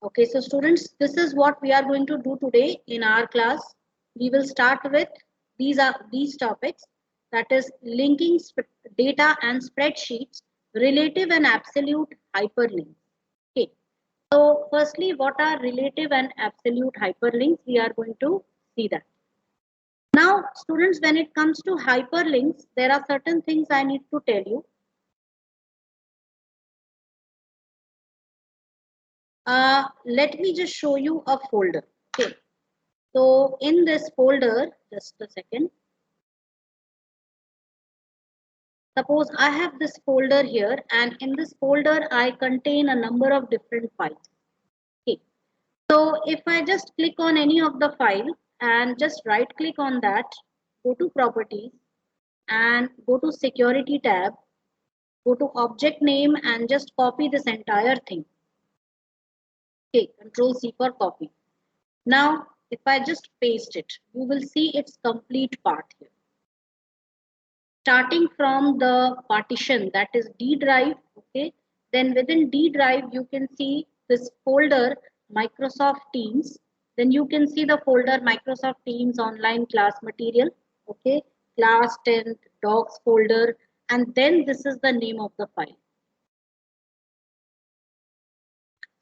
Okay, so students, this is what we are going to do today in our class. We will start with these topics, that is linking data and spreadsheets, relative and absolute hyperlinks. Okay, so firstly, what are relative and absolute hyperlinks? We are going to see that. Now, students, when it comes to hyperlinks, there are certain things I need to tell you. Let me just show you a folder. Okay, so in this folder, just a second. Suppose I have this folder here, and in this folder I contain a number of different files. Okay. So if I just click on any of the file and just right click on that, go to properties and go to security tab, go to object name and just copy this entire thing. Okay, control C for copy. Now if I just paste it, you will see its complete path here. Starting from the partition, that is D drive, okay, then within D drive you can see this folder Microsoft Teams, then you can see the folder Microsoft Teams online class material, okay, class 10th docs folder, and then this is the name of the file.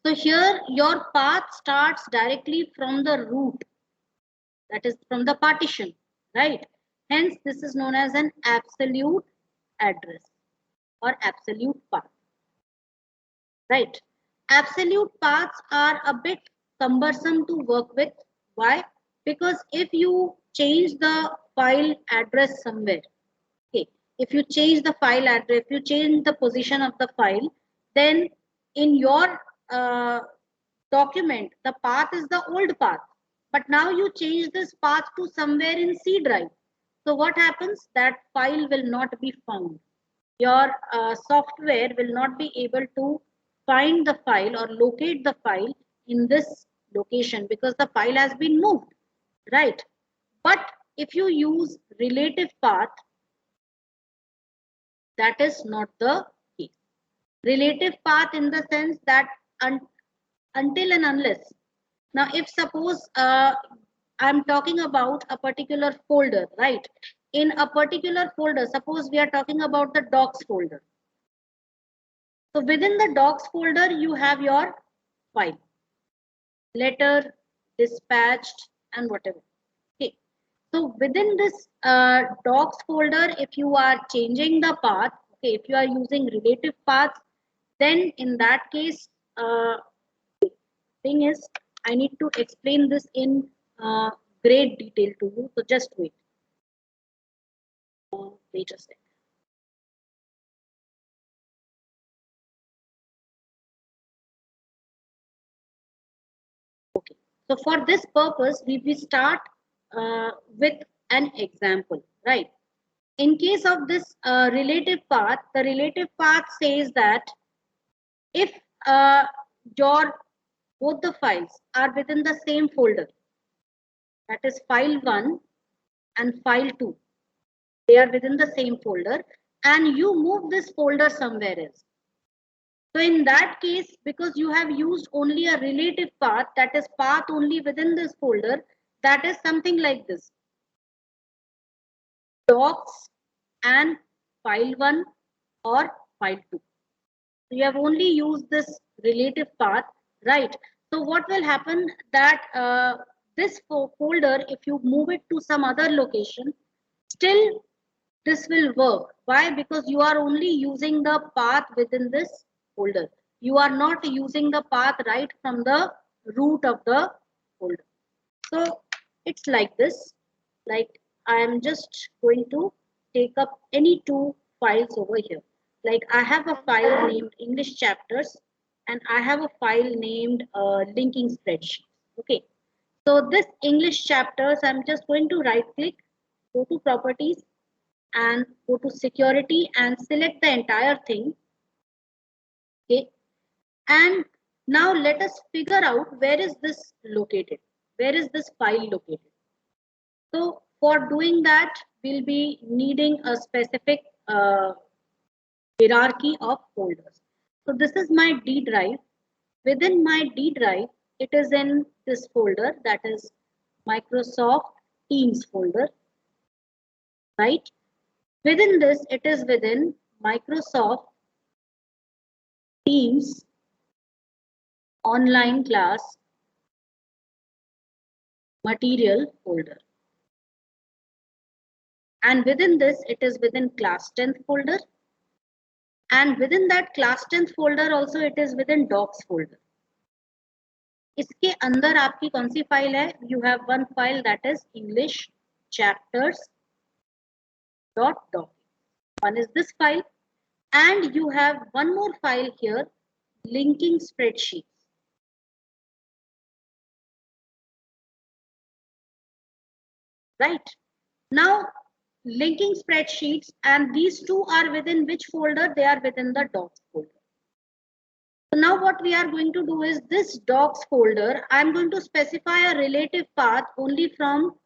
So here your path starts directly from the root, that is from the partition, right? Hence this is known as an absolute address or absolute path, right? Absolute paths are a bit cumbersome to work with. Why? Because if you change the file address somewhere, okay, if you change the file address, if you change the position of the file, then in your document, the path is the old path. But now you change this path to somewhere in C drive. So what happens? That file will not be found. Your software will not be able to find the file or locate the file in this location because the file has been moved, right? But if you use relative path, that is not the case. Relative path in the sense that until and unless. Now, if suppose I'm talking about a particular folder, right? In a particular folder, suppose we are talking about the docs folder. So within the docs folder, you have your file, letter, dispatched, and whatever. Okay. So within this docs folder, if you are changing the path, okay, if you are using relative paths, then in that case, thing is, I need to explain this in great detail to you. So just wait. Wait a sec. Okay. So for this purpose, we start with an example, right? In case of this relative path, the relative path says that if your both the files are within the same folder, that is file 1 and file 2, they are within the same folder, and you move this folder somewhere else. So in that case, because you have used only a relative path, that is path only within this folder, that is something like this: docs and file 1 or file 2. So you have only used this relative path, right? So what will happen that this folder, if you move it to some other location, still this will work. Why? Because you are only using the path within this folder. You are not using the path right from the root of the folder. So it's like this. Like I am just going to take up any two files over here. Like I have a file named English chapters and I have a file named linking spreadsheet. Okay. So this English chapters, I'm just going to right click, go to properties and go to security and select the entire thing. Okay. And now let us figure out where is this located? Where is this file located? So for doing that, we'll be needing a specific hierarchy of folders. So this is my D drive. within my D drive, it is in this folder, that is Microsoft Teams folder, right? Within this, it is within Microsoft Teams online class material folder. And within this, it is within class 10th folder. And within that class 10th folder also, it is within docs folder. इसके अंदर आपकी कौन सी file है? You have one file that is English chapters.doc. One is this file, and you have one more file here, linking spreadsheets. Right? Now, linking spreadsheets, and these two are within which folder? They are within the docs folder. So now what we are going to do is this docs folder, I'm going to specify a relative path only from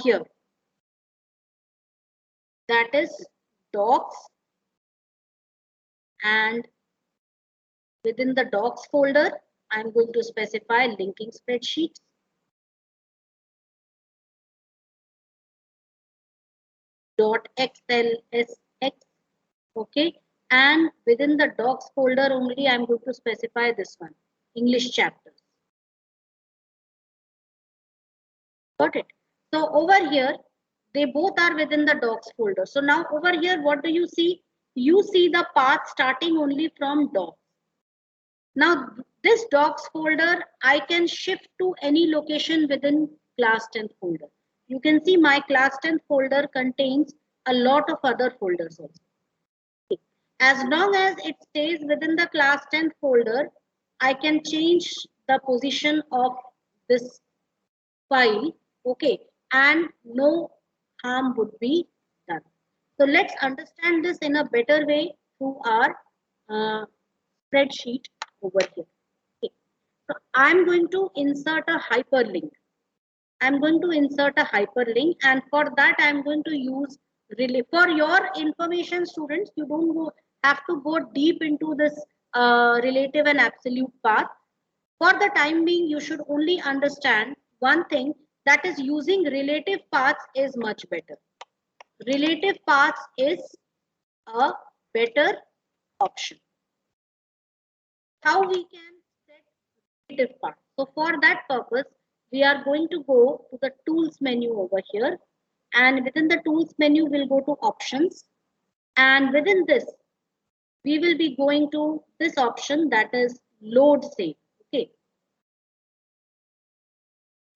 here. That is docs, and within the docs folder, I'm going to specify linking spreadsheets. .xlsx, okay, and within the docs folder only I'm going to specify this one, English chapters. Got it? So over here, they both are within the docs folder. So now over here, what do you see? You see the path starting only from docs. Now this docs folder, I can shift to any location within class 10th folder. You can see my class 10th folder contains a lot of other folders also. As long as it stays within the class 10th folder, I can change the position of this file, okay, and no harm would be done. So let's understand this in a better way through our spreadsheet over here. Okay. So I'm going to insert a hyperlink. I'm going to insert a hyperlink, and for that I'm going to use really, for your information students, you don't have to go deep into this relative and absolute path. For the time being, you should only understand one thing, that is using relative paths is much better. Relative paths is a better option. How we can set relative path? So for that purpose, we are going to go to the tools menu over here, and within the tools menu we'll go to options, and within this we will be going to this option, that is load save. Okay,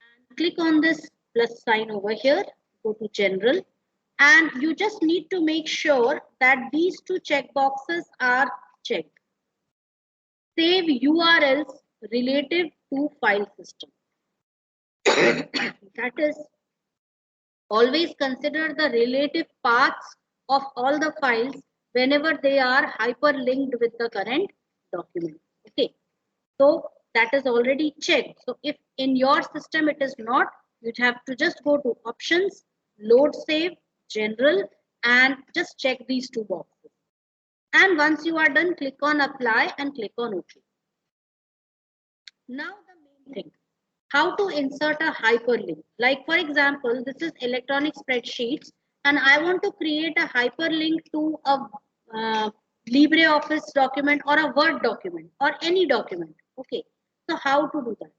and click on this plus sign over here, go to general, and you just need to make sure that these two checkboxes are checked. Save URLs relative to file system. That is, always consider the relative paths of all the files whenever they are hyperlinked with the current document. Okay, so that is already checked. So if in your system it is not, you have to just go to options, load save, general, and just check these two boxes. And once you are done, click on apply and click on OK. Now the main thing, how to insert a hyperlink. Like for example, this is electronic spreadsheets, and I want to create a hyperlink to a LibreOffice document or a Word document or any document. Okay, so how to do that?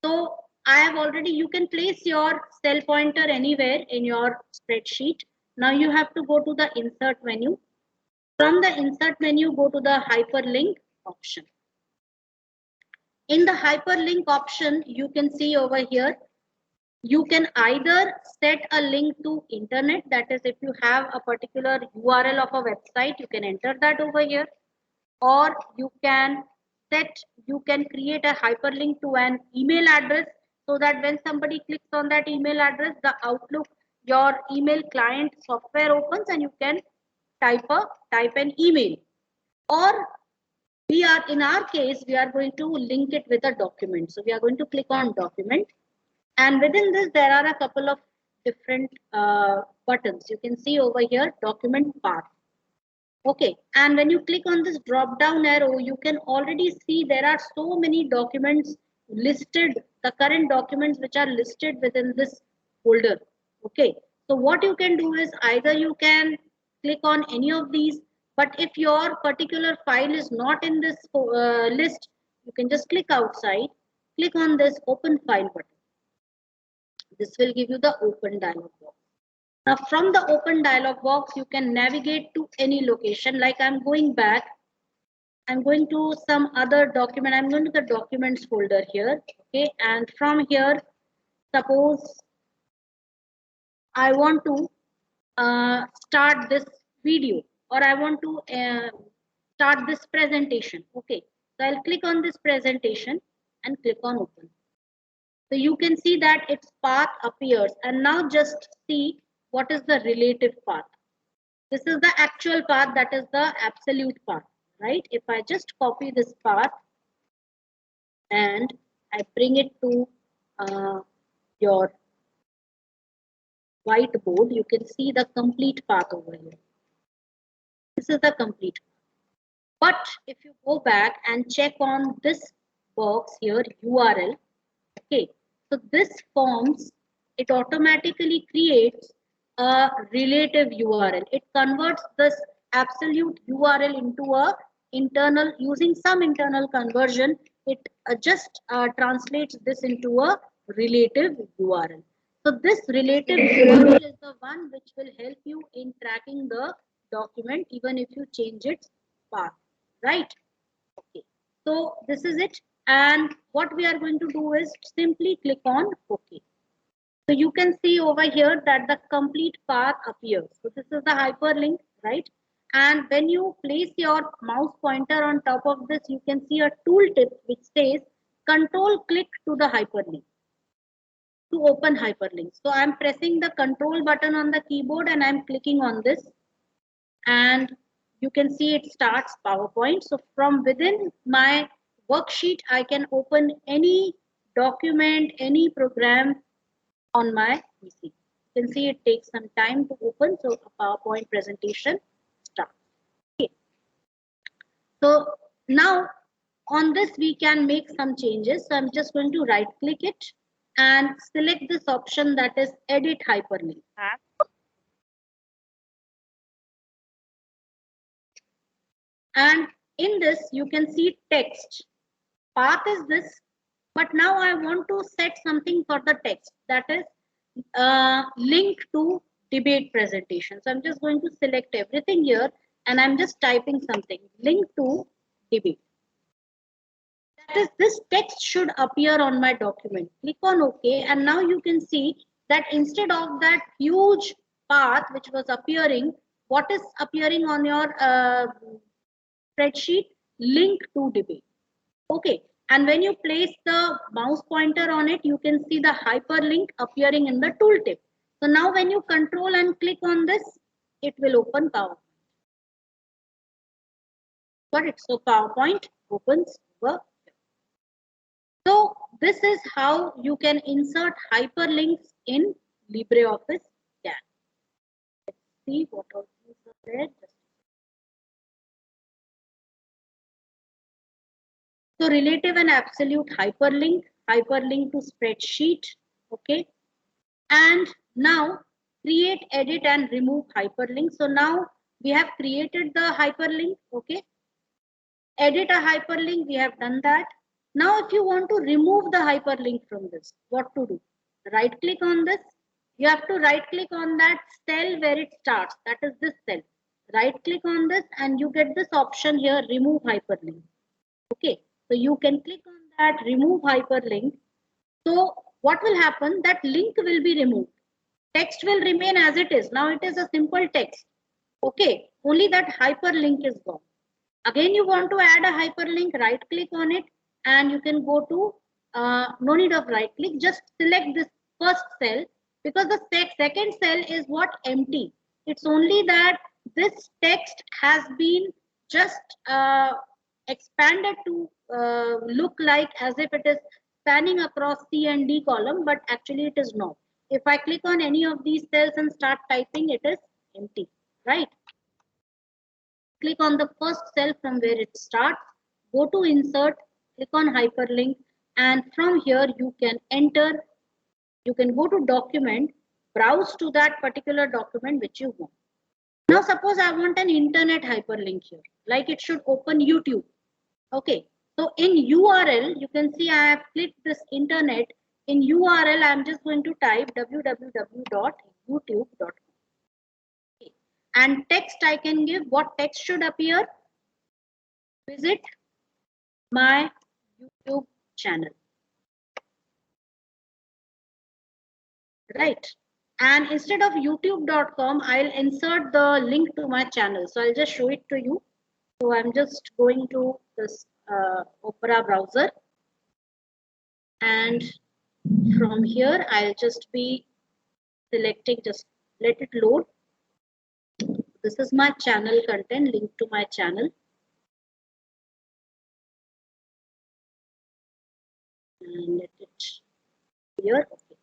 So I have already, you can place your cell pointer anywhere in your spreadsheet. Now you have to go to the insert menu. From the insert menu, go to the hyperlink option. In the hyperlink option, you can see over here, you can either set a link to internet, that is if you have a particular URL of a website, you can enter that over here, or you can create a hyperlink to an email address, so that when somebody clicks on that email address, the Outlook, your email client software opens and you can type an email. Or in our case, we are going to link it with a document. So we are going to click on document, and within this there are a couple of different buttons. You can see over here document path. Okay, and when you click on this drop down arrow, you can already see there are so many documents listed, the current documents which are listed within this folder. Okay, so what you can do is either you can click on any of these, but if your particular file is not in this list, you can just click outside, click on this open file button. This will give you the open dialog box. Now from the open dialog box, you can navigate to any location. Like I'm going back, I'm going to some other document. I'm going to the documents folder here. Okay, and from here, suppose I want to start this video, or I want to start this presentation. Okay, so I'll click on this presentation and click on open. So you can see that its path appears, and now just see what is the relative path. This is the actual path, that is the absolute path, right? If I just copy this path and I bring it to your whiteboard, you can see the complete path over here. This is the complete path. But if you go back and check on this box here, URL, okay, so this forms, it automatically creates a relative URL. It converts this absolute URL into a internal, using some internal conversion, it just translates this into a relative URL. So this relative URL is the one which will help you in tracking the document even if you change its path, right? Okay, so this is it, and what we are going to do is simply click on OK. So you can see over here that the complete path appears. So this is the hyperlink, right? And when you place your mouse pointer on top of this, you can see a tooltip which says control click to the hyperlink to open hyperlink. So I'm pressing the control button on the keyboard and I'm clicking on this, and you can see it starts PowerPoint. So from within my worksheet, I can open any document, any program on my PC. You can see it takes some time to open. So a PowerPoint presentation starts. Okay. So now on this, we can make some changes. So I'm just going to right click it and select this option, that is edit hyperlink. And in this, you can see text. Path is this, but now I want to set something for the text, that is link to debate presentation. So I'm just going to select everything here and I'm just typing something, link to debate. That is, this text should appear on my document. Click on OK, and now you can see that instead of that huge path which was appearing, what is appearing on your spreadsheet? Link to debate. Okay, and when you place the mouse pointer on it, you can see the hyperlink appearing in the tooltip. So now when you control and click on this, it will open PowerPoint. Got it? So PowerPoint opens over here. So this is how you can insert hyperlinks in LibreOffice Calc. Let's see what else is there. So relative and absolute hyperlink, hyperlink to spreadsheet, okay. And now create, edit and remove hyperlink. So now we have created the hyperlink, okay. Edit a hyperlink, we have done that. Now if you want to remove the hyperlink from this, what to do? Right click on this. You have to right click on that cell where it starts, that is this cell. Right click on this and you get this option here, remove hyperlink. Okay, so you can click on that, remove hyperlink. So what will happen? That link will be removed. Text will remain as it is. Now it is a simple text. Okay, only that hyperlink is gone. Again, you want to add a hyperlink, right click on it and you can go to, no need of right click, just select this first cell, because the second cell is what? Empty. It's only that this text has been just expanded to look like as if it is spanning across C and D column, but actually it is not. If I click on any of these cells and start typing, it is empty, right? click on the first cell from where it starts, go to insert, click on hyperlink, and from here you can enter, you can go to document, browse to that particular document which you want. Now suppose I want an internet hyperlink here, like it should open YouTube. Okay, so in URL, you can see I have clicked this internet. In URL, I'm just going to type www.youtube.com. Okay. And text I can give, what text should appear? Visit my YouTube channel. Right. And instead of youtube.com, I'll insert the link to my channel. So I'll just show it to you. So I'm just going to this Opera browser. And from here, I'll just be selecting, just let it load. This is my channel content, link to my channel. And let it here. Okay.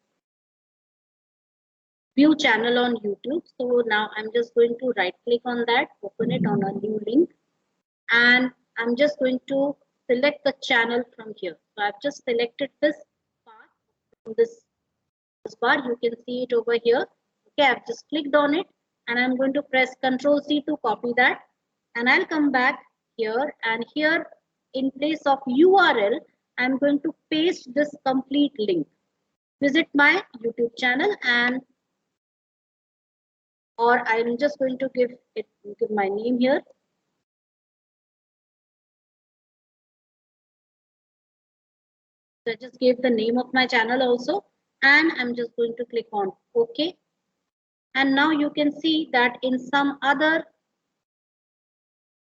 View channel on YouTube. So now I'm just going to right click on that, open it on a new link. And I'm just going to select the channel from here. So I've just selected this part from this bar. You can see it over here. Okay, I've just clicked on it and I'm going to press Ctrl C to copy that. And I'll come back here, and here in place of URL, I'm going to paste this complete link. Visit my YouTube channel, and or I'm just going to give my name here. So I just gave the name of my channel also, and I'm just going to click on OK. And now you can see that in some other,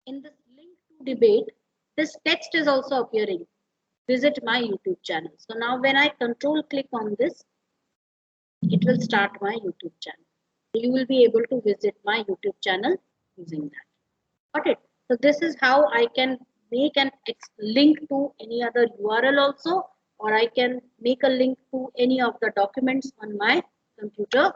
in this link to debate, this text is also appearing. Visit my YouTube channel. So now when I control click on this, it will start my YouTube channel. You will be able to visit my YouTube channel using that. Got it? So this is how I can make an link to any other URL also, or I can make a link to any of the documents on my computer